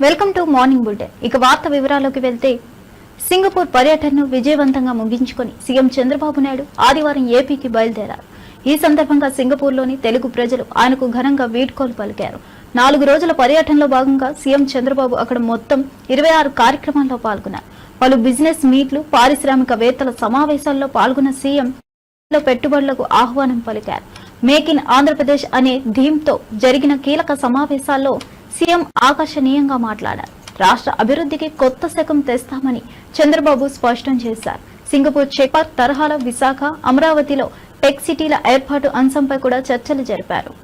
Welcome to morning bulletin. ఇక వార్త వివరాల్లోకి వెళ్తే సింగపూర్ పర్యటనను విజయవంతంగా ముగించుకొని సీఎం చంద్రబాబు నాయుడు ఆదివారం ఏపీకి బయలుదేరారు. ఈ సందర్భంగా సింగపూర్లోని తెలుగు ప్రజలు ఆయనకు ఘనంగా వీడ్కోలు పలికారు. 4 రోజుల పర్యటనలో భాగంగా సీఎం చంద్రబాబు అక్కడ మొత్తం 26 కార్యక్రమాల్లో పాల్గొన్నారు. పలు బిజినెస్ మీట్లు, పారిశ్రామికవేత్తల సమావేశాల్లో పాల్గొన్న సీఎం పెట్టుబడులకు ఆహ్వానం పలికారు. మేక్ ఇన్ ఆంధ్రప్రదేశ్ అనే థీమ్తో జరిగిన కీలక సమావేశాల్లో సీఎం ఆకర్షణీయంగా మాట్లాడారు. రాష్ట్ర అభివృద్ధికి కొత్త శకం తెస్తామని చంద్రబాబు స్పష్టం చేశారు. సింగపూర్ చెక్ పార్క్ తరహాలో విశాఖ, అమరావతిలో టెక్ సిటీల ఏర్పాటు అంశంపై కూడా చర్చలు జరిపారు.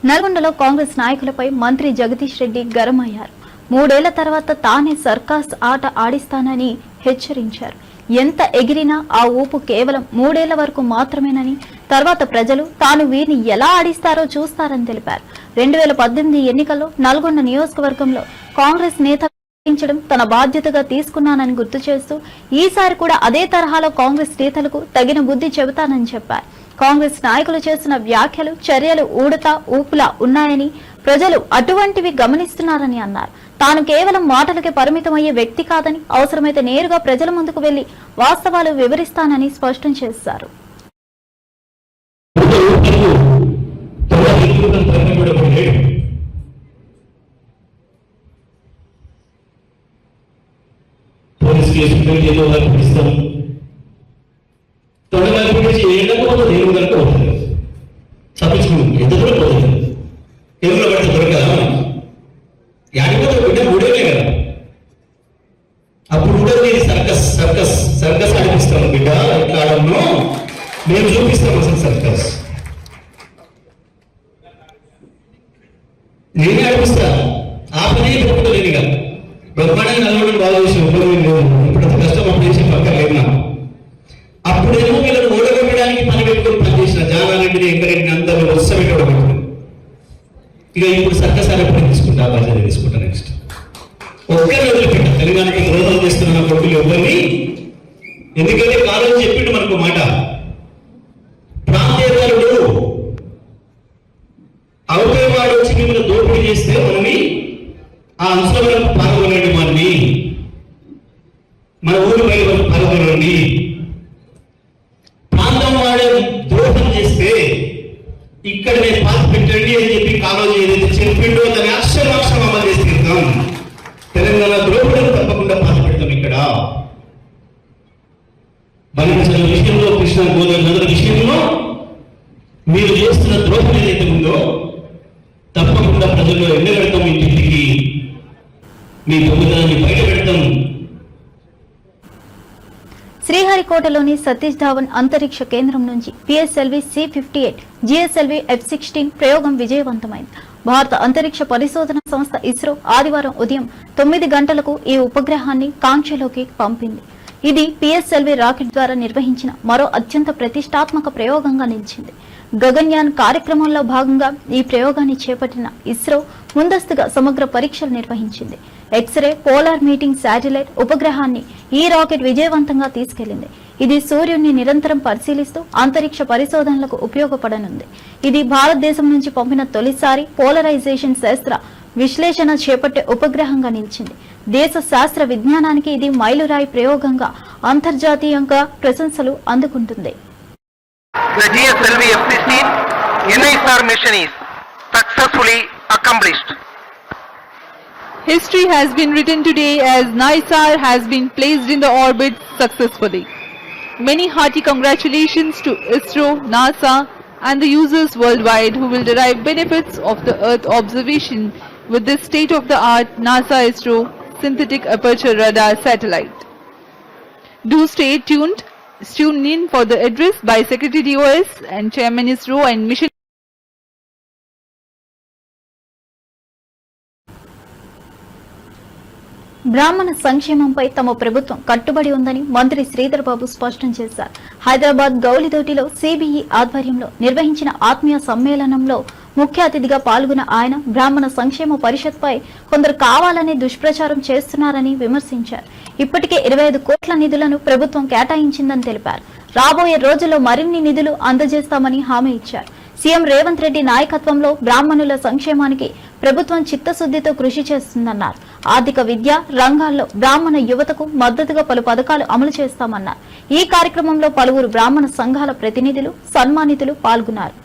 నల్గొండలో కాంగ్రెస్ నాయకులపై మంత్రి జగదీష్ రెడ్డి గరం అయ్యారు. 3 ఏళ్ల తర్వాత తానే సర్కస్ ఆట ఆడిస్తానని హెచ్చరించారు. ఎంత ఎగిరినా ఆ ఊపు కేవలం 3 ఏళ్ల వరకు మాత్రమేనని, తర్వాత ప్రజలు తాను వీరిని ఎలా ఆడిస్తారో చూస్తారని తెలిపారు. 2018 ఎన్నికల్లో నల్గొండ నియోజకవర్గంలో కాంగ్రెస్ నేత తన బాధ్యతగా తీసుకున్నానని గుర్తు చేస్తూ ఈసారి కూడా అదే తరహాలో కాంగ్రెస్ నేతలకు తగిన బుద్ధి చెబుతానని చెప్పారు. కాంగ్రెస్ నాయకులు చేసిన వ్యాఖ్యలు, చర్యలు ఊడతా ఊపులా ఉన్నాయని, ప్రజలు అటువంటివి గమనిస్తున్నారని అన్నారు. తాను కేవలం మాటలకే పరిమితమయ్యే వ్యక్తి కాదని, అవసరమైతే నేరుగా ప్రజల ముందుకు వెళ్లి వాస్తవాలు వివరిస్తానని స్పష్టం చేశారు. తప్పించుకుంటుంది ఎంత దూరం పోతుంది. తెలుగులో పడితే దొరకదా? యాడిపోతే బిడ్డ మూడేలే కదా. అప్పుడు ఉండదు నేను సర్కస్ సర్కస్ సర్కస్ ఆడిపిస్తాను బిడ్డ, ఎట్లా ఆడను నేను చూపిస్తాను అసలు సర్కస్ నేనే ఆడిపిస్తా. ఆ పని పెట్టుకోలేదు ఇక బ్రహ్మాండంగా నల్గొండని బాగా చేసి ఉపయోగం లేదు. ఇప్పుడు అంత కష్టం అప్పుడు చేసే పక్కన లేదు నాకు. అప్పుడేమో వీళ్ళని ఓడగొట్టడానికి పని పెట్టుకుని పనిచేసిన జానారెడ్డిని, వెంకరెడ్డిని అందరూ వస్తపెట్టడం. ఇక ఇప్పుడు సర్కస్ ఎప్పుడు తీసుకుంటా, బాధ్యత తీసుకుంటా. నెక్స్ట్ ఒక్కరిని వదిలిపెట్టా. తెలంగాణకి ద్రోహం చేస్తున్న కొడుకులు ఎవరిని, ఎందుకంటే కాలేజీ చెప్పిండు మనకు మాట, ప్రాంతీయతలుడు అవతలవాడు వచ్చి మిమ్మల్ని దోపిడీ చేస్తే మనని ఆ అంశాలకు పాల్గొనండి, మనని మన ఊరి బయట పాల్గొనండి. ప్రాంతం వాడే ద్రోహం చేస్తే ఇక్కడ నేను పాత పెట్టండి అని చెప్పి కాలేజీ ఏదైతే చెప్పిండో దాన్ని అక్షరాక్షరం అమలు చేసి తీరుతాం. తెలంగాణ ద్రోహులను తప్పకుండా పాత పెడతాం. ఇక్కడ బలించిన విషయంలో, కృష్ణా గోదావరి నదుల విషయంలో మీరు చేస్తున్న ద్రోహం ఏదైతే ఉందో తప్పకుండా ప్రజల్లో ఎండగడతాం. ఇంటికి మీ దొంగతనాన్ని బయట పెడతాం. శ్రీహరికోటలోని సతీష్ ధావన్ అంతరిక్ష కేంద్రం నుంచి పిఎస్ఎల్వి C-58, జిఎస్ఎల్వి F-16 ప్రయోగం విజయవంతమైంది. భారత అంతరిక్ష పరిశోధన సంస్థ ఇస్రో ఆదివారం ఉదయం 9 గంటలకు ఈ ఉపగ్రహాన్ని కాంక్షలోకి పంపింది. ఇది పిఎస్ఎల్వి రాకెట్ ద్వారా నిర్వహించిన మరో అత్యంత ప్రతిష్టాత్మక ప్రయోగంగా నిలిచింది. గగన్యాన్ కార్యక్రమంలో భాగంగా ఈ ప్రయోగాన్ని చేపట్టిన ఇస్రో ముందస్తుగా సమగ్ర పరీక్షలు నిర్వహించింది. ఎక్స్రే పోలార్ మీటింగ్ శాటిలైట్ ఉపగ్రహాన్ని ఈ రాకెట్ విజయవంతంగా తీసుకెళ్లింది. ఇది సూర్యుడిని నిరంతరం పరిశీలిస్తూ అంతరిక్ష పరిశోధనలకు ఉపయోగపడనుంది. ఇది భారతదేశం నుంచి పంపిన తొలిసారి పోలరైజేషన్ శాస్త్ర విశ్లేషణ చేపట్టే ఉపగ్రహంగా నిలిచింది. దేశ శాస్త్ర విజ్ఞానానికి ఇది మైలురాయి ప్రయోగంగా అంతర్జాతీయంగా ప్రశంసలు అందుకుంటుంది. The GSLV F-16 NISR mission is successfully accomplished. History has been written today as NISR has been placed in the orbit successfully. Many hearty congratulations to ISRO, NASA and the users worldwide who will derive benefits of the Earth observation with this state-of-the-art NASA ISRO synthetic aperture radar satellite. Do stay tuned. Tune in for the address by Secretary DOS and Chairman ISRO and Mission. బ్రాహ్మణ సంక్షేమంపై తమ ప్రభుత్వం కట్టుబడి ఉందని మంత్రి శ్రీధర్ బాబు స్పష్టం చేశారు. Hyderabad గౌలిదోటిలో CBE ఆధ్వర్యంలో నిర్వహించిన ఆత్మీయ సమ్మేళనంలో ముఖ్య అతిథిగా పాల్గొన్న ఆయన బ్రాహ్మణ సంక్షేమ పరిషత్పై కొందరు కావాలని దుష్ప్రచారం చేస్తున్నారని విమర్శించారు. ఇప్పటికే 25 కోట్ల నిధులను ప్రభుత్వం కేటాయించిందని తెలిపారు. రాబోయే రోజుల్లో మరిన్ని నిధులు అందజేస్తామని హామీ ఇచ్చారు. సీఎం రేవంత్ రెడ్డి నాయకత్వంలో బ్రాహ్మణుల సంక్షేమానికి ప్రభుత్వం చిత్తశుద్ధితో కృషి చేస్తుందన్నారు. ఆర్థిక విద్య రంగాల్లో బ్రాహ్మణ యువతకు మద్దతుగా పలు పథకాలు అమలు చేస్తామన్నారు. ఈ కార్యక్రమంలో పలువురు బ్రాహ్మణ సంఘాల ప్రతినిధులు సన్మానితులు పాల్గొన్నారు.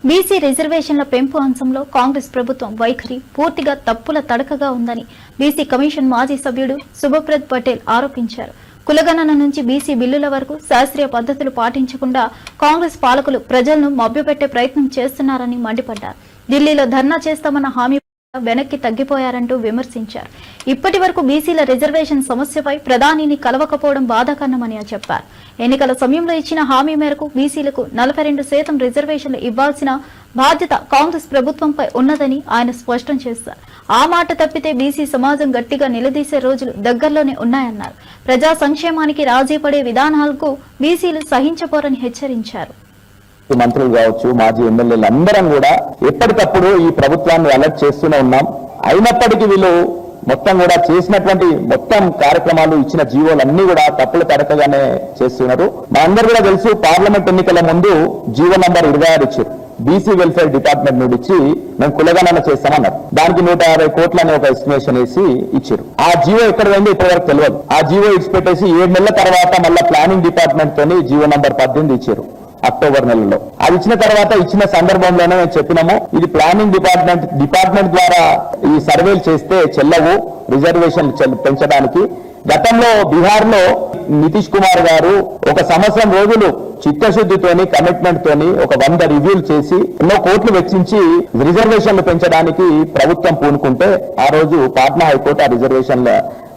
బీసీ రిజర్వేషన్ల పెంపు అంశంలో కాంగ్రెస్ ప్రభుత్వం వైఖరి పూర్తిగా తప్పుల తడకగా ఉందని బీసీ కమిషన్ మాజీ సభ్యుడు శుభప్రద్ పటేల్ ఆరోపించారు. కులగణన నుంచి బీసీ బిల్లుల వరకు శాస్త్రీయ పద్ధతులు పాటించకుండా కాంగ్రెస్ పాలకులు ప్రజలను మభ్యపెట్టే ప్రయత్నం చేస్తున్నారని మండిపడ్డారు. ఢిల్లీలో ధర్నా చేస్తామన్న హామీ వెనక్కి తగ్గిపోయారంటూ విమర్శించారు. ఇప్పటి వరకు బీసీల రిజర్వేషన్ సమస్యపై ప్రధానిని కలవకపోవడం బాధాకరమని చెప్పారు. ఎన్నికల సమయంలో ఇచ్చిన హామీ మేరకు బీసీలకు 42% రిజర్వేషన్లు ఇవ్వాల్సిన బాధ్యత కాంగ్రెస్ ప్రభుత్వంపై ఉన్నదని ఆయన స్పష్టం చేశారు. ఆ మాట తప్పితే బీసీ సమాజం గట్టిగా నిలదీసే రోజులు దగ్గరలోనే ఉన్నాయన్నారు. ప్రజా సంక్షేమానికి రాజీ పడే విధానాలకు బీసీలు సహించబోరని హెచ్చరించారు. మంత్రులు కావచ్చు, మాజీ ఎమ్మెల్యేలు అందరం కూడా ఎప్పటికప్పుడు ఈ ప్రభుత్వాన్ని అలర్ట్ చేస్తూనే ఉన్నాం. అయినప్పటికీ వీళ్ళు మొత్తం కూడా చేసినటువంటి మొత్తం కార్యక్రమాలు ఇచ్చిన జీవోలన్నీ కూడా తప్పులు తడకగానే చేస్తున్నారు. మనందరూ కూడా తెలుసు, పార్లమెంట్ ఎన్నికల ముందు జీవో నంబర్ 26 ఇచ్చారు. బీసీ వెల్ఫేర్ డిపార్ట్మెంట్ నుండి ఇచ్చి మేము కులగణన చేస్తామన్నారు. దానికి 150 కోట్లని ఒక ఎస్టిమేషన్ వేసి ఇచ్చారు. ఆ జీవో ఎక్కడ పోయిందో ఇప్పటివరకు తెలియదు. ఆ జీవో ఇచ్చిపెట్టేసి 7 నెలల తర్వాత మళ్ళీ ప్లానింగ్ డిపార్ట్మెంట్ తోని జీవో నంబర్ 18 ఇచ్చారు అక్టోబర్ నెలలో. అది ఇచ్చిన తర్వాత ఇచ్చిన సందర్భంలోనే మేము చెప్పినాము, ఇది ప్లానింగ్ డిపార్ట్మెంట్ ద్వారా ఈ సర్వేలు చేస్తే చెల్లవు రిజర్వేషన్ పెంచడానికి. గతంలో బీహార్ లో నితీష్ కుమార్ గారు 1 సంవత్సరం రోజులు చిత్తశుద్ధితోని కమిట్మెంట్ తోని 100 రివ్యూలు చేసి ఎన్నో కోట్లు వెచ్చించి రిజర్వేషన్లు పెంచడానికి ప్రభుత్వం పూనుకుంటే ఆ రోజు పాట్నా హైకోర్టు ఆ రిజర్వేషన్ల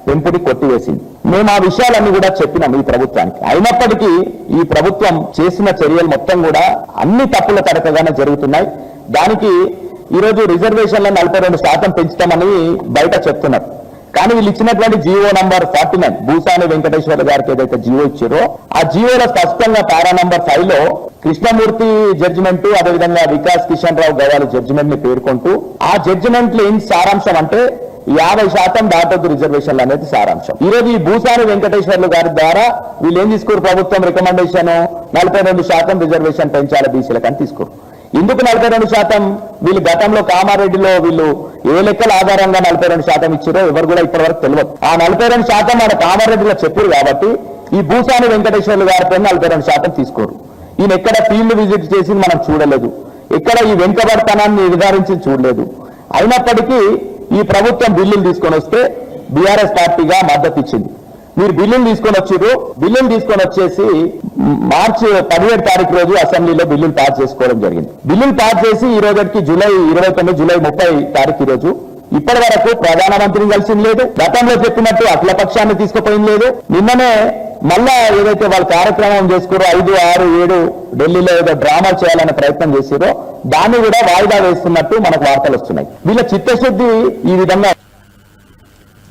పెంపుని కొట్టివేసింది. మేము ఆ విషయాలన్నీ కూడా చెప్పినాం ఈ ప్రభుత్వానికి. అయినప్పటికీ ఈ ప్రభుత్వం చేసిన చర్యలు మొత్తం కూడా అన్ని తప్పుల తడకగానే జరుగుతున్నాయి. దానికి ఈరోజు రిజర్వేషన్లను 42% పెంచుతామని బయట చెప్తున్నారు. కానీ వీళ్ళు ఇచ్చినటువంటి జీవో నంబర్ 49 భూసాని వెంకటేశ్వర గారికి ఏదైతే జీవో ఇచ్చారో ఆ జీవోలో స్పష్టంగా పారా నంబర్ 5 లో కృష్ణమూర్తి జడ్జిమెంట్, అదేవిధంగా వికాస్ కిషన్ రావు గవాలి జడ్జిమెంట్ ని పేర్కొంటూ ఆ జడ్జిమెంట్ లో ఏం సారాంశం అంటే 50% దాటొద్దు రిజర్వేషన్లు అనేది సారాంశం. ఈ రోజు ఈ భూసాని వెంకటేశ్వర్లు గారి ద్వారా వీళ్ళు ఏం తీసుకోరు, ప్రభుత్వం రికమెండేషన్ 42% రిజర్వేషన్ పెంచాలి బీసీలకు అని తీసుకోరు. ఎందుకు 42%? వీళ్ళు గతంలో కామారెడ్డిలో వీళ్ళు ఏ లెక్కల ఆధారంగా 42% ఇచ్చారో ఎవరు కూడా ఇప్పటివరకు తెలియదు. ఆ 42% మన కామారెడ్డిలో చెప్పారు కాబట్టి ఈ భూసాని వెంకటేశ్వర్లు గారిపై 42% తీసుకోరు. ఈయన ఎక్కడ ఫీల్డ్ విజిట్ చేసి మనం చూడలేదు, ఎక్కడ ఈ వెనుకబడతనాన్ని నిర్ధారించి చూడలేదు. అయినప్పటికీ ఈ ప్రభుత్వం బిల్లులు తీసుకొని వస్తే బీఆర్ఎస్ పార్టీగా మద్దతు ఇచ్చింది. మీరు బిల్లులు తీసుకొని వచ్చారు, బిల్లులు తీసుకొని వచ్చేసి మార్చి 17 తారీఖు రోజు అసెంబ్లీలో బిల్లులు పాస్ చేసుకోవడం జరిగింది. బిల్లులు పాస్ చేసి ఈ రోజుకి జూలై 29, జూలై 30 తారీఖు ఈ రోజు ఇప్పటి వరకు ప్రధానమంత్రిని కలిసింది లేదు, గతంలో చెప్పినట్టు అఖిలపక్షాన్ని తీసుకుపోయింది లేదు. నిన్ననే మళ్ళా ఏదైతే వాళ్ళు కార్యక్రమం చేసుకురో 5, 6, 7 ఢిల్లీలో ఏదో డ్రామా చేయాలనే ప్రయత్నం చేసిరో దాన్ని కూడా వాయిదా వేస్తున్నట్టు మనకు వార్తలు వస్తున్నాయి. వీళ్ళ చిత్తశుద్ధి ఈ విధంగా.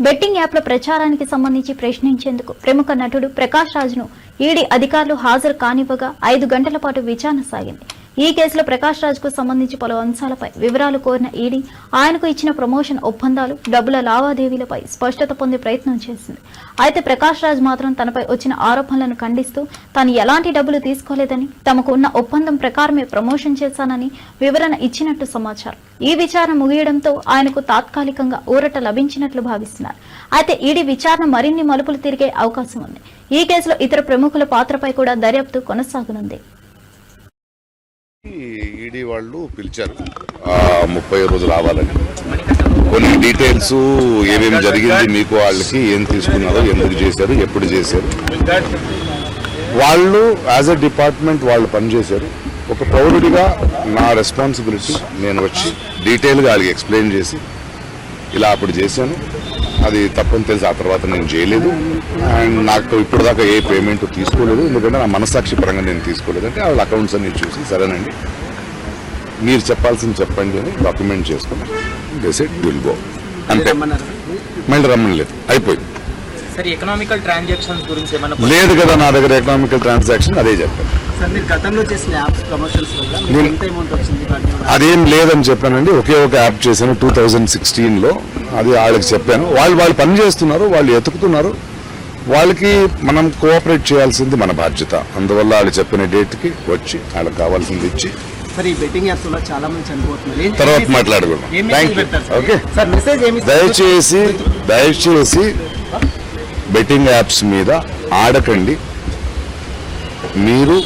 బెట్టింగ్ యాప్ల ప్రచారానికి సంబంధించి ప్రశ్నించేందుకు ప్రముఖ నటుడు ప్రకాష్ రాజ్ను ఈడీ అధికారులు హాజరు కానివ్వగా 5 గంటల పాటు విచారణ సాగింది. ఈ కేసులో ప్రకాష్ రాజ్ కు సంబంధించి పలు అంశాలపై వివరాలు కోరిన ఈడీ ఆయనకు ఇచ్చిన ప్రమోషన్ ఒప్పందాలు, డబ్బుల లావాదేవీలపై స్పష్టత పొందే ప్రయత్నం చేసింది. అయితే ప్రకాష్ రాజ్ మాత్రం తనపై వచ్చిన ఆరోపణలను ఖండిస్తూ తాను ఎలాంటి డబ్బులు తీసుకోలేదని, తమకు ఉన్న ఒప్పందం ప్రకారమే ప్రమోషన్ చేశానని వివరణ ఇచ్చినట్టు సమాచారం. ఈ విచారణ ముగియడంతో ఆయనకు తాత్కాలికంగా ఊరట లభించినట్లు భావిస్తున్నారు. అయితే ఈడీ విచారణ మరిన్ని మలుపులు తిరిగే అవకాశం ఉంది. ఈ కేసులో ఇతర ప్రముఖుల పాత్రపై కూడా దర్యాప్తు కొనసాగనుంది. ఈడీ వాళ్ళు పిలిచారు 30 రోజులు రావాలని. కొన్ని డీటెయిల్స్ ఏమేమి జరిగింది, మీకు వాళ్ళకి ఏం తీసుకున్నారో, ఎందుకు చేశారు, ఎప్పుడు చేశారు, వాళ్ళు యాజ్ ఎ డిపార్ట్మెంట్ వాళ్ళు పనిచేశారు. ఒక పౌరుడిగా నా రెస్పాన్సిబిలిటీ నేను వచ్చి డీటెయిల్గా వాళ్ళకి ఎక్స్ప్లెయిన్ చేసి ఇలా అప్పుడు చేశాను, అది తప్పని తెలిసి ఆ తర్వాత నేను చేయలేదు, అండ్ నాకు ఇప్పుడు దాకా ఏ పేమెంట్ తీసుకోలేదు, ఎందుకంటే నా మనసాక్షి పరంగా నేను తీసుకోలేదు అంటే వాళ్ళ అకౌంట్స్ అన్ని చూసి సరేనండి మీరు చెప్పాల్సింది చెప్పండి అని డాక్యుమెంట్ చేసుకుని డిసైడ్ విల్ గో అంతే. మళ్ళీ రమ్మలేదు, అయిపోయింది. ఎకనామికల్ ట్రాన్సాక్షన్స్ గురించి లేదు కదా నా దగ్గర ఎకనామికల్ ట్రాన్సాక్షన్, అదే చెప్పాను. అదేం లేదని చెప్పానండి. ఒకే ఒక యాప్ చేశాను 2016లో, అది వాళ్ళకి చెప్పాను. వాళ్ళు పని చేస్తున్నారు, వాళ్ళు ఎతుకుతున్నారు, వాళ్ళకి మనం కోఆపరేట్ చేయాల్సింది మన బాధ్యత. అందువల్ల వాళ్ళు చెప్పిన డేట్కి వచ్చి వాళ్ళకి కావాల్సింది ఇచ్చి తర్వాత మాట్లాడుకుందాం. Thank you. ఓకే, దయచేసి బెట్టింగ్ యాప్స్ మీద ఆడకండి. మీరు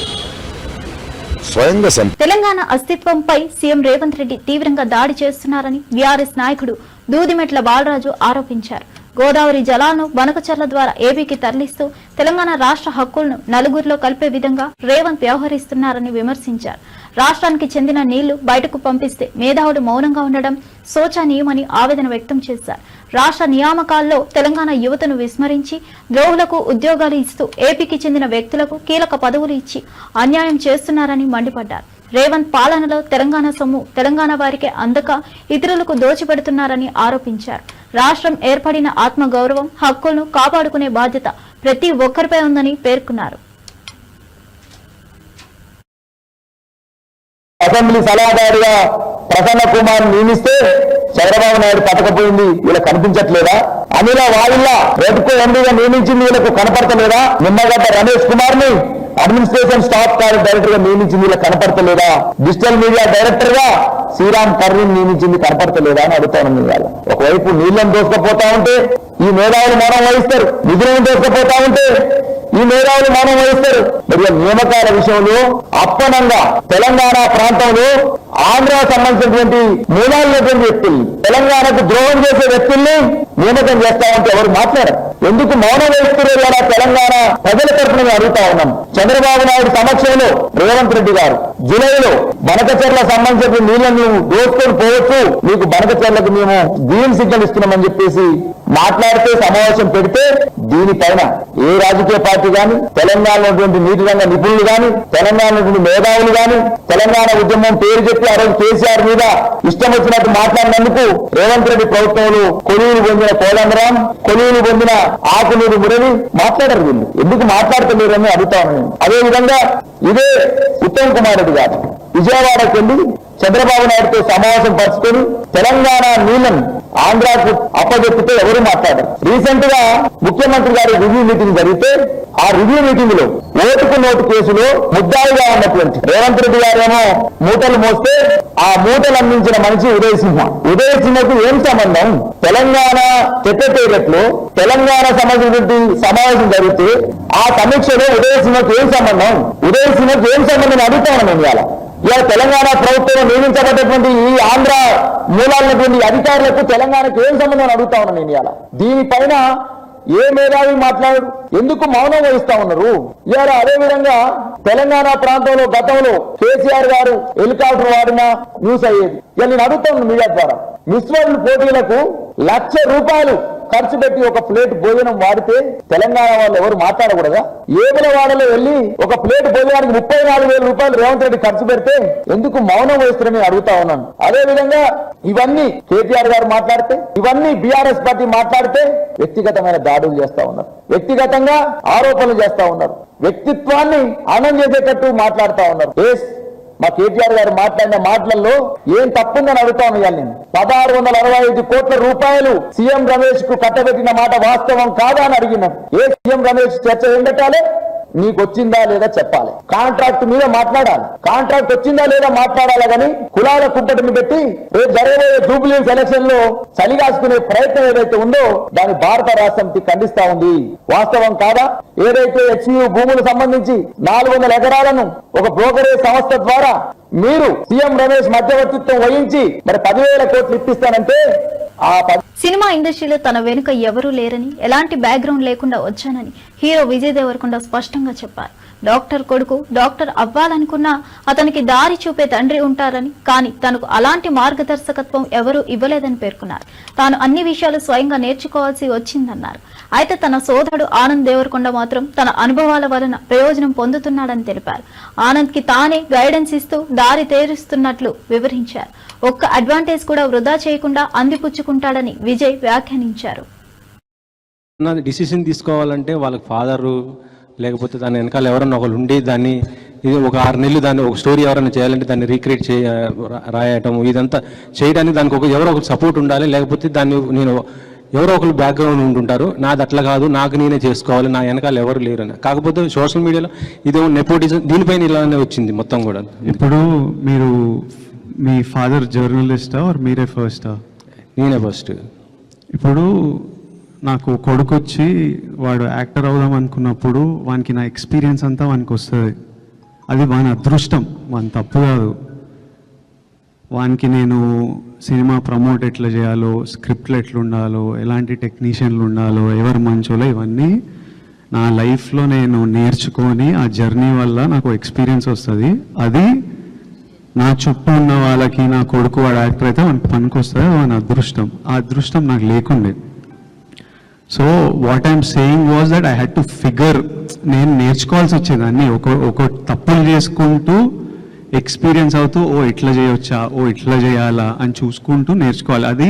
స్వయంగా తెలంగాణ అస్తిత్వంపై సీఎం రేవంత్ రెడ్డి తీవ్రంగా దాడి చేస్తున్నారని బీఆర్ఎస్ నాయకుడు దూదిమెట్ల బాలరాజు ఆరోపించారు. గోదావరి జలాలను బనకచర్ల ద్వారా ఏపీకి తరలిస్తూ తెలంగాణ రాష్ట్ర హక్కులను నలుగురిలో కలిపే విధంగా రేవంత్ వ్యవహరిస్తున్నారని విమర్శించారు. రాష్ట్రానికి చెందిన నీళ్లు బయటకు పంపిస్తే మేధావులు మౌనంగా ఉండడం శోచనీయమని ఆవేదన వ్యక్తం చేశారు. రాష్ట్ర నియామకాల్లో తెలంగాణ యువతను విస్మరించి ద్రోహులకు ఉద్యోగాలు ఇస్తూ ఏపీకి చెందిన వ్యక్తులకు కీలక పదవులు ఇచ్చి అన్యాయం చేస్తున్నారని మండిపడ్డారు. రేవంత్ పాలనలో తెలంగాణ సొమ్ము తెలంగాణ వారికే అందక ఇతరులకు దోచిపెడుతున్నారని ఆరోపించారు. రాష్ట్రం ఏర్పడిన ఆత్మగౌరవం, హక్కులను కాపాడుకునే బాధ్యత ప్రతి ఒక్కరిపై ఉందని పేర్కొన్నారు. అసెంబ్లీ సలహాదారుగా ప్రసన్న కుమార్ నియమిస్తే చంద్రబాబు నాయుడు పట్టకపోయింది వీళ్ళకి కనిపించట్లేదా? అనిల వాయిల్ల రెడ్కో ఎండీగా నియమించింది వీళ్ళకు కనపడతలేదా? నిమ్మగడ్డ రమేష్ కుమార్ ని అడ్మినిస్ట్రేషన్ స్టాఫ్ డైరెక్టర్ గా నియమించింది వీళ్ళకి కనపడతలేదా? డిజిటల్ మీడియా డైరెక్టర్ గా శ్రీరామ్ కర్రీని నియమించింది కనపడతలేదా అని అడుగుతాను. ఇవాళ ఒకవైపు నీళ్లను దోసుకపోతా ఉంటే ఈ మేధావులు మౌనం వహిస్తారు, నిధులను దోసుకపోతా ఉంటే ఈ మేధావులు మౌనం వహిస్తారు. మరి నియామకాల విషయంలో అప్పనంగా తెలంగాణ ప్రాంతంలో ఆంధ్రాకు సంబంధించినటువంటి మూలాలైనటువంటి వ్యక్తుల్ని, తెలంగాణకు ద్రోహం చేసే వ్యక్తుల్ని నియామకం చేస్తా ఉంటే ఎవరు మాట్లాడరు. ఎందుకు మౌనం వహిస్తున్నారు? ఇలా తెలంగాణ ప్రజల తరఫున అడుగుతా ఉన్నాం. చంద్రబాబు నాయుడు సమక్షంలో రేవంత్ రెడ్డి గారు జూలైలో బనకచర్ల సంబంధించిన నీళ్లను దోసుకొని పోవచ్చు, మీకు బనకచర్లకు మేము గ్రీన్ సిగ్నల్ ఇస్తున్నామని చెప్పేసి మాట్లాడితే సమావేశం పెడితే దీనిపైన ఏ రాజకీయ పార్టీ గాని, తెలంగాణలో నీటి రంగ నిపుణులు గాని, తెలంగాణలో మేధావులు గాని, తెలంగాణ ఉద్యమం పేరు చెప్పి ఆ రోజు కేసీఆర్ మీద ఇష్టం వచ్చినట్టు మాట్లాడినందుకు రేవంత్ రెడ్డి ప్రభుత్వంలో కొలువులు పొందిన కోదండరాం, కొలువులు పొందిన ఆకునూరు మురళి మాట్లాడారు. వీళ్ళు ఎందుకు మాట్లాడతలేరని అడుగుతాను. అదేవిధంగా ఇదే ఉత్తమ్ కుమార్ రెడ్డి గారు విజయవాడకు వెళ్లి చంద్రబాబు నాయుడుతో సమావేశం పరుచుకొని తెలంగాణ నీళ్లను ఆంధ్రాకు అప్పచెప్పితే ఎవరు మాట్లాడారు. రీసెంట్ గా ముఖ్యమంత్రి గారి రివ్యూ మీటింగ్ జరిగితే ఆ రివ్యూ మీటింగ్ లో ఓటుకు నోటు కేసులో ముద్దాయిగా ఉన్నటువంటి రేవంత్ రెడ్డి గారేమో మూటలు మోస్తే ఆ మూటలు అందించిన మనిషి ఉదయ్ సింహకు ఏం సంబంధం? తెలంగాణ సెక్రటేరియట్ లో తెలంగాణ సంబంధించినటువంటి సమావేశం జరిగితే ఆ సమీక్షలో ఉదయ్ సింహకు ఏం సంబంధం? ఉదయ్ సింహకు ఏం సంబంధం అడుగుతాను నేను. ఇలా తెలంగాణ ప్రభుత్వం నియమించబడ్డటువంటి ఈ ఆంధ్ర మూలాలైనటువంటి అధికారులకు తెలంగాణకు ఏం సంబంధం అడుగుతా ఉన్నాను నేను. ఇలా దీనిపైన ఏ మేధావి మాట్లాడు, ఎందుకు మౌనం వహిస్తా ఉన్నారు? ఇవాళ అదేవిధంగా తెలంగాణ ప్రాంతంలో గతంలో కేసీఆర్ గారు హెలికాప్టర్ వాడిన న్యూస్ అయ్యేది. ఇలా నేను అడుగుతా ఉన్నాను మీడియా ద్వారా, మిస్ వరల్డ్ పోటీలకు ₹1,00,000 ఖర్చు పెట్టి ఒక ప్లేట్ భోజనం వాడితే తెలంగాణ వాళ్ళు ఎవరు మాట్లాడకూడదా? ఏములవాడలో వెళ్ళి ఒక ప్లేట్ భోజనానికి ₹34,000 రేవంత్ రెడ్డి ఖర్చు పెడితే ఎందుకు మౌనం వహిస్తున్నారని అడుగుతా ఉన్నాను. అదే విధంగా ఇవన్నీ కేటీఆర్ గారు మాట్లాడితే, ఇవన్నీ బీఆర్ఎస్ పార్టీ మాట్లాడితే వ్యక్తిగతమైన దాడులు చేస్తా ఉన్నారు, వ్యక్తిగతంగా ఆరోపణలు చేస్తా ఉన్నారు, వ్యక్తిత్వాన్ని ఆనందం చేసేటట్టు మాట్లాడుతా ఉన్నారు. మా కేటీఆర్ గారు మాట్లాడిన మాటలలో ఏం తప్పుందని అడుగుతాను. ఇవాళ నేను 1,665 కోట్ల రూపాయలు సీఎం రమేష్ కు కట్టబెట్టిన మాట వాస్తవం కాదా అని అడిగినాం. సీఎం రమేష్ చర్చ ఏం పెట్టాలి? నీకు వచ్చిందా లేదా చెప్పాలి, కాంట్రాక్ట్ మీద మాట్లాడాలి, కాంట్రాక్ట్ వచ్చిందా లేదా మాట్లాడాలి. కానీ కులాల కుంపటిని పెట్టి రేపు జరగబోయే జూబ్లీస్ ఎలక్షన్ లో చలిగాసుకునే ప్రయత్నం ఏదైతే ఉందో దాన్ని భారత రాష్ట్ర సమితి ఖండిస్తా ఉంది. వాస్తవం కాదా? ఏదైతే హెచ్యూ భూములకు సంబంధించి 400 ఎకరాలను ఒక బ్రోకరేజ్ సంస్థ ద్వారా మీరు సీఎం రమేష్ మధ్యవర్తిత్వం వహించి మరి 10,000 కోట్లు ఇప్పిస్తానంటే సినిమా ఇండస్ట్రీలో తన వెనుక ఎవరూ లేరని, ఎలాంటి బ్యాక్గ్రౌండ్ లేకుండా వచ్చానని హీరో విజయ్ దేవరకొండ స్పష్టంగా చెప్పారు. డాక్టర్ కొడుకు డాక్టర్ అవ్వాలనుకున్నా అతనికి దారి చూపే తండ్రి ఉంటారని, కానీ తనకు అలాంటి మార్గదర్శకత్వం ఎవరూ ఇవ్వలేదని పేర్కొన్నారు. తాను అన్ని విషయాలు స్వయంగా నేర్చుకోవాల్సి వచ్చిందన్నారు. అయితే తన సోదరుడు ఆనంద్ దేవరకొండ మాత్రం తన అనుభవాల వలన ప్రయోజనం పొందుతున్నాడని తెలిపారు. ఆనంద్ కి తానే గైడెన్స్ ఇస్తూ దారి తేరుస్తున్నట్లు వివరించారు. ఒక్క అడ్వాంటేజ్ కూడా వృధా చేయకుండా అందిపుచ్చుకుంటాడని విజయ్ వ్యాఖ్యానించారు. డిసిషన్ తీసుకోవాలంటే వాళ్ళకి ఫాదరు లేకపోతే దాని వెనకాల ఎవరన్నా ఒకరు ఉండి దాన్ని ఇది ఒక 6 నెలలు దాన్ని ఒక స్టోరీ ఎవరైనా చేయాలంటే దాన్ని రీక్రియేట్ రాయటం ఇదంతా చేయడానికి దానికి ఎవరో ఒకరు సపోర్ట్ ఉండాలి. లేకపోతే దాన్ని నేను ఎవరో ఒకరు బ్యాక్గ్రౌండ్ ఉంటుంటారు, నాది అట్లా కాదు, నాకు నేనే చేసుకోవాలి, నా వెనకాల ఎవరు లేరని. కాకపోతే సోషల్ మీడియాలో ఇదేమో నెపోటిజం దీనిపైన ఇలానే వచ్చింది మొత్తం కూడా. ఇప్పుడు మీరు మీ ఫాదర్ జర్నలిస్టా ఆర్ మీరే ఫస్టా? నేనే ఫస్ట్. ఇప్పుడు నాకు కొడుకు వచ్చి వాడు యాక్టర్ అవుదాం అనుకున్నప్పుడు వానికి నా ఎక్స్పీరియన్స్ అంతా వానికి వస్తుంది. అది వాని అదృష్టం, వాని తప్పు కాదు. వానికి నేను సినిమా ప్రమోట్ ఎట్లా చేయాలో, స్క్రిప్ట్లు ఎట్లా ఉండాలో, ఎలాంటి టెక్నీషియన్లు ఉండాలో, ఎవరు మంచోలో ఇవన్నీ నా లైఫ్లో నేను నేర్చుకొని ఆ జర్నీ వల్ల నాకు ఎక్స్పీరియన్స్ వస్తుంది. అది నా చుట్టూ ఉన్న వాళ్ళకి నా కొడుకు వాడు యాక్టర్ అయితే వానికి పనికి వస్తుంది, వాని అదృష్టం. ఆ అదృష్టం నాకు లేకుండే. So what I'm saying was that I had to figure, నేను నేర్చుకోవాల్సి వచ్చేదాన్ని ఒక తప్పులు చేసుకుంటూ ఎక్స్పీరియన్స్ అవుతూ ఓ ఇట్లా చేయొచ్చా, ఓ ఇట్లా చేయాలా అని చూసుకుంటూ నేర్చుకోవాలి. అది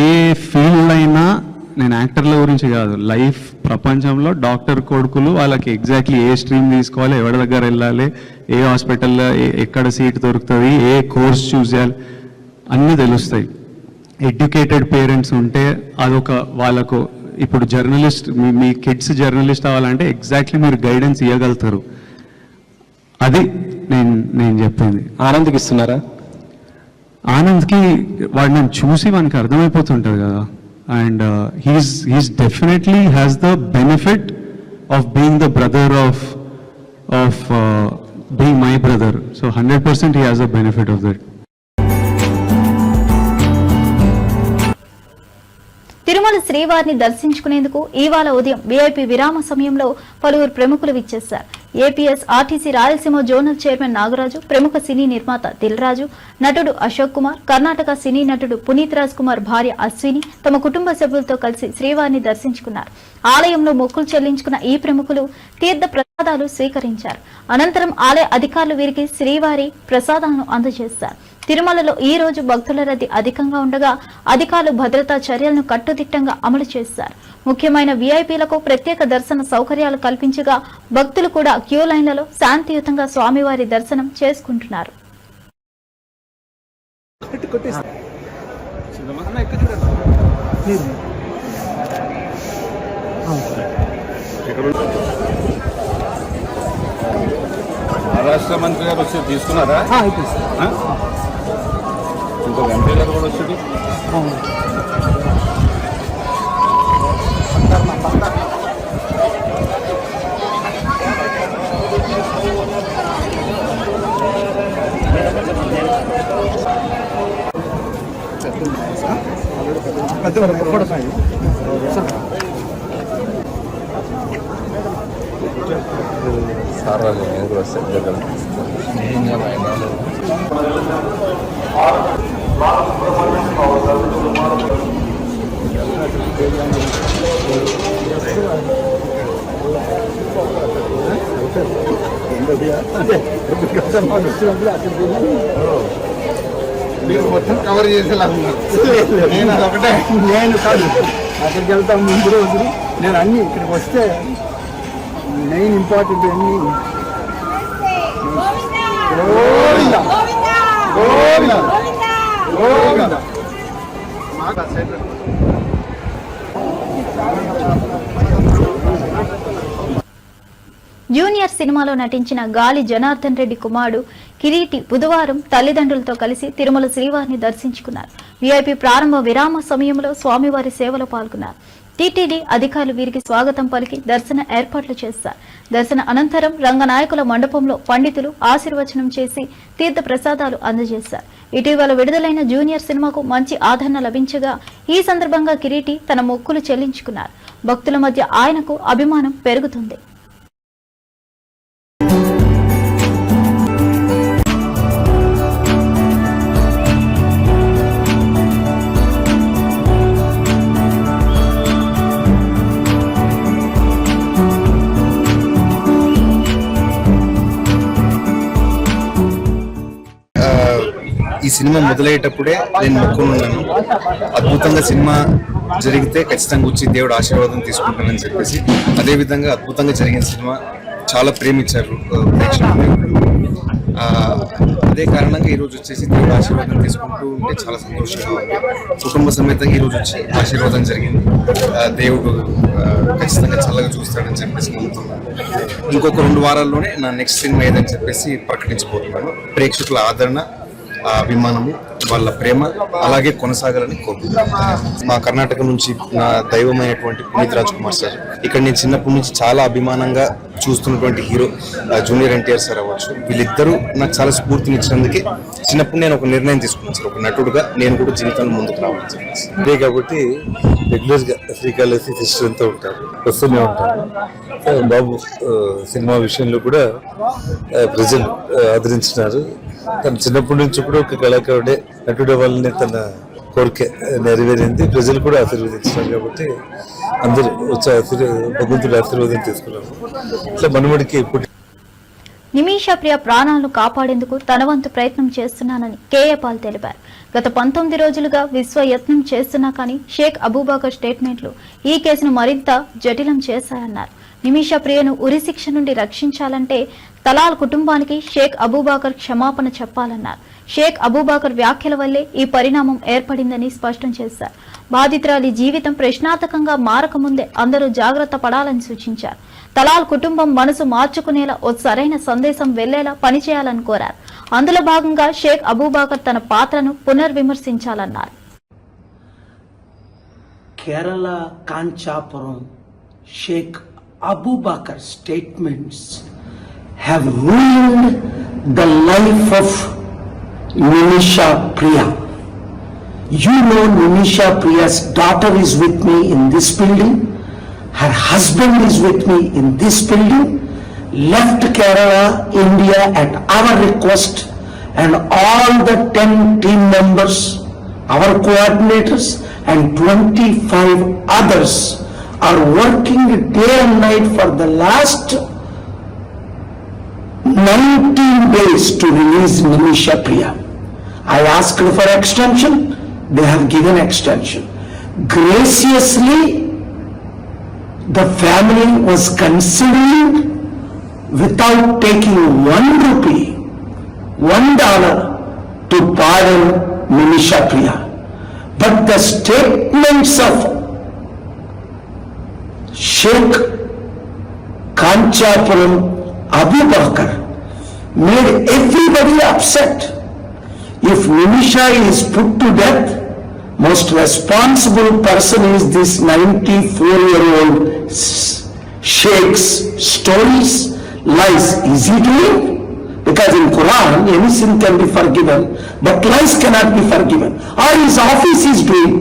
ఏ ఫీల్డ్ అయినా, నేను యాక్టర్ల గురించి కాదు, లైఫ్ ప్రపంచంలో డాక్టర్ కొడుకులు వాళ్ళకి ఎగ్జాక్ట్లీ ఏ స్ట్రీమ్ తీసుకోవాలి, ఎవరి దగ్గర వెళ్ళాలి, ఏ హాస్పిటల్లో ఎక్కడ సీట్ దొరుకుతుంది, ఏ కోర్స్ చూస్ చేయాలి అన్నీ తెలుస్తాయి. ఎడ్యుకేటెడ్ పేరెంట్స్ ఉంటే అదొక వాళ్ళకు, ఇప్పుడు జర్నలిస్ట్ మీ కిడ్స్ జర్నలిస్ట్ అవ్వాలంటే ఎగ్జాక్ట్లీ మీరు గైడెన్స్ ఇవ్వగలుగుతారు. అది నేను చెప్పింది. ఆనంద్కి ఇస్తున్నారా? ఆనంద్కి వాడు నన్ను చూసి మనకి అర్థమైపోతుంటుంది కదా. And he's definitely has the benefit of being the brother of being my brother. So 100% he has the benefit of that. Tirumala శ్రీవారిని దర్శించుకునేందుకు ఇవాళ ఉదయం వీఐపీ విరామ సమయంలో పలువురు ప్రముఖులు విచ్చేశారు. APS RTC Rayalaseema zonal chairman Nagaraju, ప్రముఖ సినీ నిర్మాత దిల్ రాజు, నటుడు అశోక్ కుమార్, కర్ణాటక సినీ నటుడు పునీత్ రాజ్ కుమార్ భార్య అశ్విని తమ కుటుంబ సభ్యులతో కలిసి శ్రీవారిని దర్శించుకున్నారు. ఆలయంలో మొక్కులు చెల్లించుకున్న ఈ ప్రముఖులు తీర్థ ప్రసాదాలు స్వీకరించారు. అనంతరం ఆలయ అధికారులు వీరికి శ్రీవారి ప్రసాదాలను అందజేశారు. తిరుమలలో ఈ రోజు భక్తుల రద్దీ అధికంగా ఉండగా అధికారులు భద్రతా చర్యలను కట్టుదిట్టంగా అమలు చేశారు. ముఖ్యమైన వీఐపీలకు ప్రత్యేక దర్శన సౌకర్యాలు కల్పించగా భక్తులు కూడా క్యూ లైన్లలో శాంతియుతంగా స్వామివారి దర్శనం చేసుకుంటున్నారు. మహారాష్ట్ర మంత్రి గారు వచ్చి తీసుకున్నారా? ఇంకొక ఎంపీ గారు కూడా వచ్చి సార్ వాళ్ళు నేను కూడా వస్తే మీరు మొత్తం కవర్ చేసేలా ఉన్నారు. నేను అదొకటే, నేను కాదు అక్కడికి వెళ్తాం ముందు రోజులు. నేను అన్ని ఇక్కడికి వస్తే మెయిన్ ఇంపార్టెంట్ అన్ని జూనియర్ సినిమాలో నటించిన గాలి జనార్దన్ రెడ్డి కుమారుడు కిరీటి బుధవారం తల్లిదండ్రులతో కలిసి తిరుమల శ్రీవారిని దర్శించుకున్నారు. వీఐపీ ప్రారంభ విరామ సమయంలో స్వామివారి సేవలో పాల్గొన్నారు. టీటీడీ అధికారులు వీరికి స్వాగతం పలికి దర్శన ఏర్పాట్లు చేశారు. దర్శన అనంతరం రంగనాయకుల మండపంలో పండితులు ఆశీర్వచనం చేసి తీర్థ ప్రసాదాలు అందజేశారు. ఇటీవల విడుదలైన జూనియర్ సినిమాకు మంచి ఆదరణ లభించగా ఈ సందర్భంగా కిరీటి తన మొక్కులు చెల్లించుకున్నారు. భక్తుల మధ్య ఆయనకు అభిమానం పెరుగుతుంది. ఈ సినిమా మొదలయ్యేటప్పుడే నేను మొక్కున్నాను, అద్భుతంగా సినిమా జరిగితే ఖచ్చితంగా వచ్చి దేవుడు ఆశీర్వాదం తీసుకుంటానని చెప్పేసి. అదేవిధంగా అద్భుతంగా జరిగిన సినిమా చాలా ప్రేమించారు ప్రేక్షకులు. అదే కారణంగా ఈరోజు వచ్చేసి దేవుడు ఆశీర్వాదం తీసుకుంటూ ఉంటే చాలా సంతోషంగా ఉంది. కుటుంబ సమేతంగా ఈరోజు వచ్చి ఆశీర్వాదం జరిగింది. దేవుడు ఖచ్చితంగా చల్లగా చూస్తాడని చెప్పేసి నమ్ముతున్నాను. ఇంకొక 2 వారాల్లోనే నా నెక్స్ట్ సినిమా ఏదని చెప్పేసి ప్రకటించబోతున్నాను. ప్రేక్షకుల ఆదరణ, అభిమానము, వాళ్ళ ప్రేమ అలాగే కొనసాగాలని కోరుకుంటున్నాను. మా కర్ణాటక నుంచి నా దైవమైనటువంటి పునీత్ రాజ్ కుమార్ సార్, ఇక్కడ నేను చిన్నప్పటి నుంచి చాలా అభిమానంగా చూస్తున్నటువంటి హీరో జూనియర్ ఎన్టీఆర్ సార్ అవ్వచ్చు. వీళ్ళిద్దరూ నాకు చాలా స్ఫూర్తినిచ్చినందుకే చిన్నప్పుడు నేను ఒక నిర్ణయం తీసుకున్నాను సార్, ఒక నటుడుగా నేను కూడా జీవితంలో ముందుకు రావాలని చెప్పేసి. ఇదే కాబట్టి రెగ్యులర్గా శ్రీకాళహస్తి సిస్టర్తో ఉంటారు, వస్తూనే ఉంటారు. బాబు సినిమా విషయంలో కూడా ప్రజలు ఆదరించినారు. తను చిన్నప్పటి నుంచి కూడా ఒక కళాకారుడే, నటుడే వాళ్ళని తన కోరిక నెరవేరింది. ప్రజలు కూడా ఆశీర్వదించారు కాబట్టి అందరూ వచ్చి భగవంతుడి ఆశీర్వాదం తీసుకున్నాము. ఇట్లా మనముడికి ఇప్పుడు నిమిషా ప్రియ ప్రాణాలను కాపాడేందుకు తన వంతు ప్రయత్నం చేస్తున్నానని కేఏ పాల్ తెలిపారు. గత 19 రోజులుగా విశ్వయత్నం చేస్తున్నా కానీ షేక్ అబూబకర్ స్టేట్మెంట్లు ఈ కేసును మరింత జటిలం చేశాయన్నారు. నిమిషా ప్రియను ఉరిశిక్ష నుండి రక్షించాలంటే తలాల్ కుటుంబానికి షేక్ అబూబకర్ క్షమాపణ చెప్పాలన్నారు. షేక్ అబూబకర్ వ్యాఖ్యల వల్లే ఈ పరిణామం ఏర్పడిందని స్పష్టం చేశారు. బాధితురాలి జీవితం ప్రశ్నార్థకంగా మారకముందే అందరూ జాగ్రత్త పడాలని సూచించారు. తలాల్ కుటుంబం మనసు మార్చుకునేలా ఓ సరైన సందేశం వెళ్లేలా పనిచేయాలని కోరారు. అందులో భాగంగా షేక్ అబూబకర్ తన పాత్రను పునర్విమర్శించాలన్నారు. Kerala Kanchapuram Sheikh Abubakar statements have ruined the life of Nimisha Priya. You know Nimisha Priya's daughter is with me in this building. Her husband is with me in this building. Left Kerala, India at our request, and all the 10 team members, our coordinators and 25 others are working day and night for the last 19 days to release Nimisha Priya. I asked for extension, they have given extension. Graciously, the family was considering without taking ₹1 to pardon Nimisha Priya. But the statements of Sheikh Kanchapuram Abubakar made everybody upset. If Nimisha is put to death, most responsible person is this 94-year-old Sheikh's stories, lies. Is he doing? Because in Quran, any sin can be forgiven, but lies cannot be forgiven. Or his office is doing,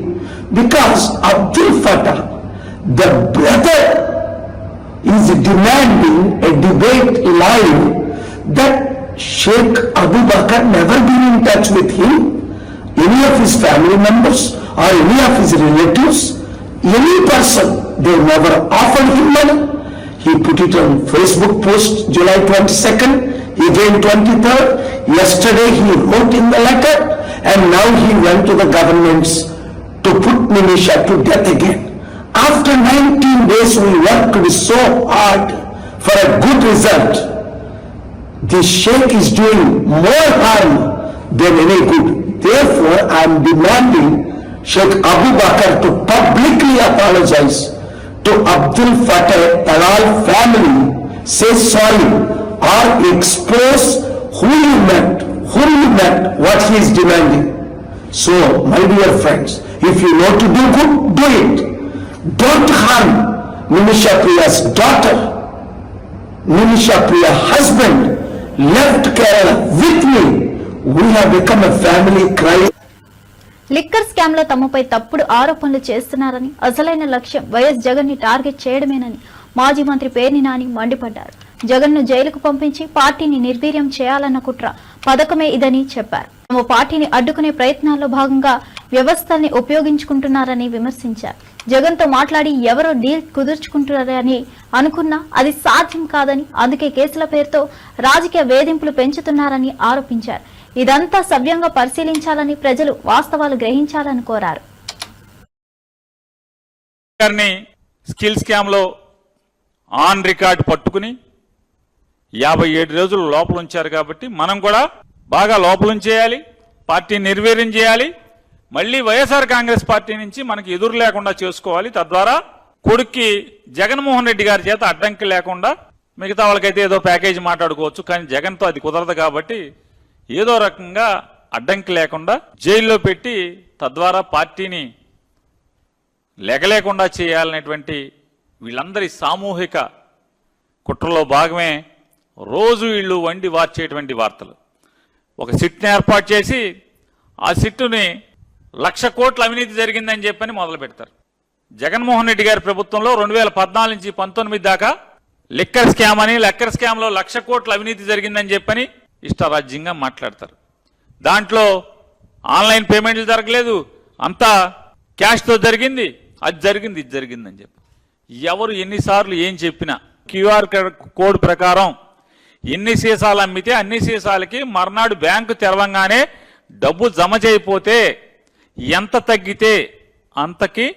because Abdul Fattah, the brother, is demanding a debate live that Sheikh Abubakar never been in touch with him any of his family members or any of his relatives, any person, they never offered him money. He put it on Facebook post July 22nd, again 23rd. Yesterday he wrote in the letter, and now he went to the governments to put Nimisha to death again. After 19 days we worked so hard for a good result. This sheikh is doing more harm than any good. Therefore, I am demanding Sheikh Abu Bakr to publicly apologize to Abdul Fattah Talal family, say sorry, or expose who you met, what he is demanding. So, my dear friends, if you know to do good, do it. Don't harm Nimisha Priya's daughter. Nimisha Priya husband left Kerala with me. We have become a family crying. Liquor scam లో తమపై తప్పుడు ఆరోపణలు చేస్తున్నారని, అసలైన లక్ష్యం YS Jagan ని target చేయడమేనని మాజీ మంత్రి పేర్ని నాని మండిపడ్డారు. జగన్ ను జైలుకు పంపించి పార్టీని నిర్వీర్యం చేయాలన్న కుట్ర పథకమే ఇదని చెప్పారు. తమ పార్టీని అడ్డుకునే ప్రయత్నాల్లో భాగంగా వ్యవస్థల్ని ఉపయోగించుకుంటున్నారని విమర్శించారు. జగన్ తో మాట్లాడి ఎవరో డీల్ కుదుర్చుకుంటున్నారని అనుకున్నా అది సాధ్యం కాదని, అందుకే కేసుల పేరుతో రాజకీయ వేధింపులు పెంచుతున్నారని ఆరోపించారు. ఇదంతా సవ్యంగా పరిశీలించాలని, ప్రజలు వాస్తవాలు గ్రహించాలని కోరారు. స్కిల్ స్కామ్ లో ఆన్ రికార్డ్ పట్టుకుని 57 రోజులు లోపల ఉంచారు కాబట్టి మనం కూడా బాగా లోపలుంచేయాలి, పార్టీని నిర్వీర్యం చేయాలి, మళ్ళీ వైఎస్ఆర్ కాంగ్రెస్ పార్టీ నుంచి మనకి ఎదురు లేకుండా చేసుకోవాలి. తద్వారా కొడుక్కి జగన్మోహన్ రెడ్డి గారి చేత అడ్డంకి లేకుండా, మిగతా వాళ్ళకైతే ఏదో ప్యాకేజీ మాట్లాడుకోవచ్చు, కానీ జగన్తో అది కుదరదు కాబట్టి ఏదో రకంగా అడ్డంకి లేకుండా జైల్లో పెట్టి తద్వారా పార్టీని లెగలేకుండా చేయాలనేటువంటి వీళ్ళందరి సామూహిక కుట్రలో భాగమే రోజు వీళ్ళు వండి వార్చేటువంటి వార్తలు. ఒక సిట్ని ఏర్పాటు చేసి ఆ సిట్టుని 1,00,000 కోట్ల అవినీతి జరిగిందని చెప్పని మొదలు పెడతారు. జగన్మోహన్ రెడ్డి గారి ప్రభుత్వంలో 2014 నుంచి 19 దాకా లిక్కర్ స్కామ్ అని, లిక్కర్ స్కామ్లో 1,00,000 కోట్ల అవినీతి జరిగిందని చెప్పని ఇష్టారాజ్యంగా మాట్లాడతారు. దాంట్లో ఆన్లైన్ పేమెంట్లు జరగలేదు, అంతా క్యాష్తో జరిగింది, అది జరిగింది, ఇది జరిగిందని చెప్పి ఎవరు ఎన్నిసార్లు ఏం చెప్పినా క్యూఆర్ కోడ్ ప్రకారం ఎన్ని సీసాలు అమ్మితే అన్ని సీసాలకి మర్నాడు బ్యాంకు తెరవంగానే డబ్బు జమ చేయకపోతే ఎంత తగ్గితే అంతకి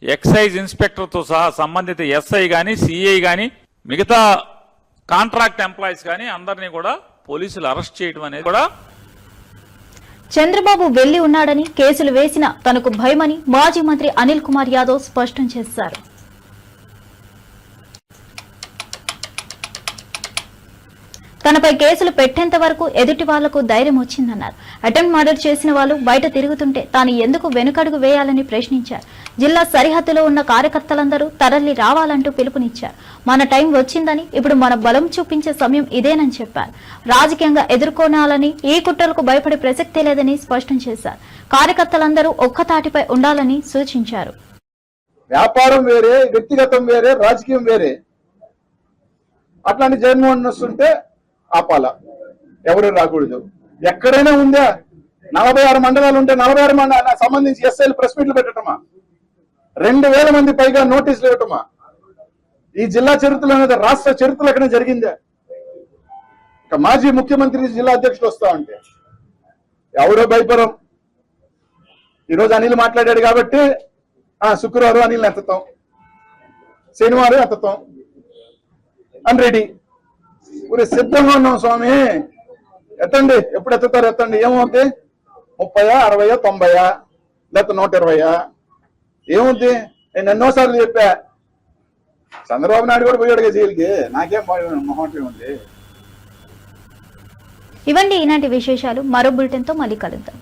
ఎక్సైజ్ ఇన్స్పెక్టర్తో సహా సంబంధిత ఎస్ఐ కానీ, సిఐ కానీ, మిగతా కాంట్రాక్ట్ ఎంప్లాయీస్ కానీ అందరినీ కూడా పోలీసులు అరెస్ట్ చేయడం అనేది కూడా. చంద్రబాబు వెళ్లి ఉన్నాడని, కేసులు వేసినా తనకు భయమని మాజీ మంత్రి అనిల్ కుమార్ యాదవ్ స్పష్టం చేశారు. తనపై కేసులు పెట్టేంత వరకు ఎదుటి వాళ్లకు ధైర్యం వచ్చిందన్నారు. అటెంప్ట్ మర్డర్ చేసిన వాళ్ళు బయట తిరుగుతుంటే తాను ఎందుకు వెనుకడుగు వేయాలని ప్రశ్నించారు. జిల్లా సరిహద్దులో ఉన్న కార్యకర్తలందరూ తరలి రావాలంటూ పిలుపునిచ్చారు. మన టైం వచ్చిందని, ఇప్పుడు మన బలం చూపించే సమయం ఇదేనని చెప్పారు. రాజకీయంగా ఎదుర్కొనాలని, ఈ కుట్రలకు భయపడే ప్రసక్తే లేదని స్పష్టం చేశారు. కార్యకర్తలందరూ ఒక్కతాటిపై ఉండాలని సూచించారు. వ్యాపారం వేరే, వ్యక్తిగతం వేరే, రాజకీయం వేరే. అట్లాంటి జగన్మోహన్ వస్తుంటే ఆపాల, ఎవరు రాకూడదు. ఎక్కడైనా ఉందా? 46 మండలాలు ఉంటే 46 మండలాలకు సంబంధించి ఎస్ఐలు ప్రెస్ మీట్లు పెట్టటమా? 2,000 మంది పైగా నోటీసులు ఇవ్వటమా? ఈ జిల్లా చరిత్రలో అనేది రాష్ట్ర చరిత్రలో ఎక్కడ జరిగిందా? ఇక మాజీ ముఖ్యమంత్రి జిల్లా అధ్యక్షుడు వస్తా ఉంటే ఎవరో భయపరం. ఈరోజు అనిల్ మాట్లాడాడు కాబట్టి శుక్రవారం అనిల్ ఎత్తుతాం, శనివారం ఎత్తుతాం అని రెడీ. ఊరే సిద్ధంగా ఉన్నాం స్వామి, ఎత్తండి, ఎప్పుడు ఎత్తుతారు ఎత్తండి. ఏమవుద్ది? 30, 60, 90 లేకపోతే 120 ఏముంది? నేను ఎన్నోసార్లు చెప్పా. చంద్రబాబు నాయుడు కూడా పోయాడుగా జైలుకి, నాకేం మొహం ఉంది. ఇవండి ఈనాటి విశేషాలు. మరో బులెటిన్తో మళ్ళీ కలుద్దాం.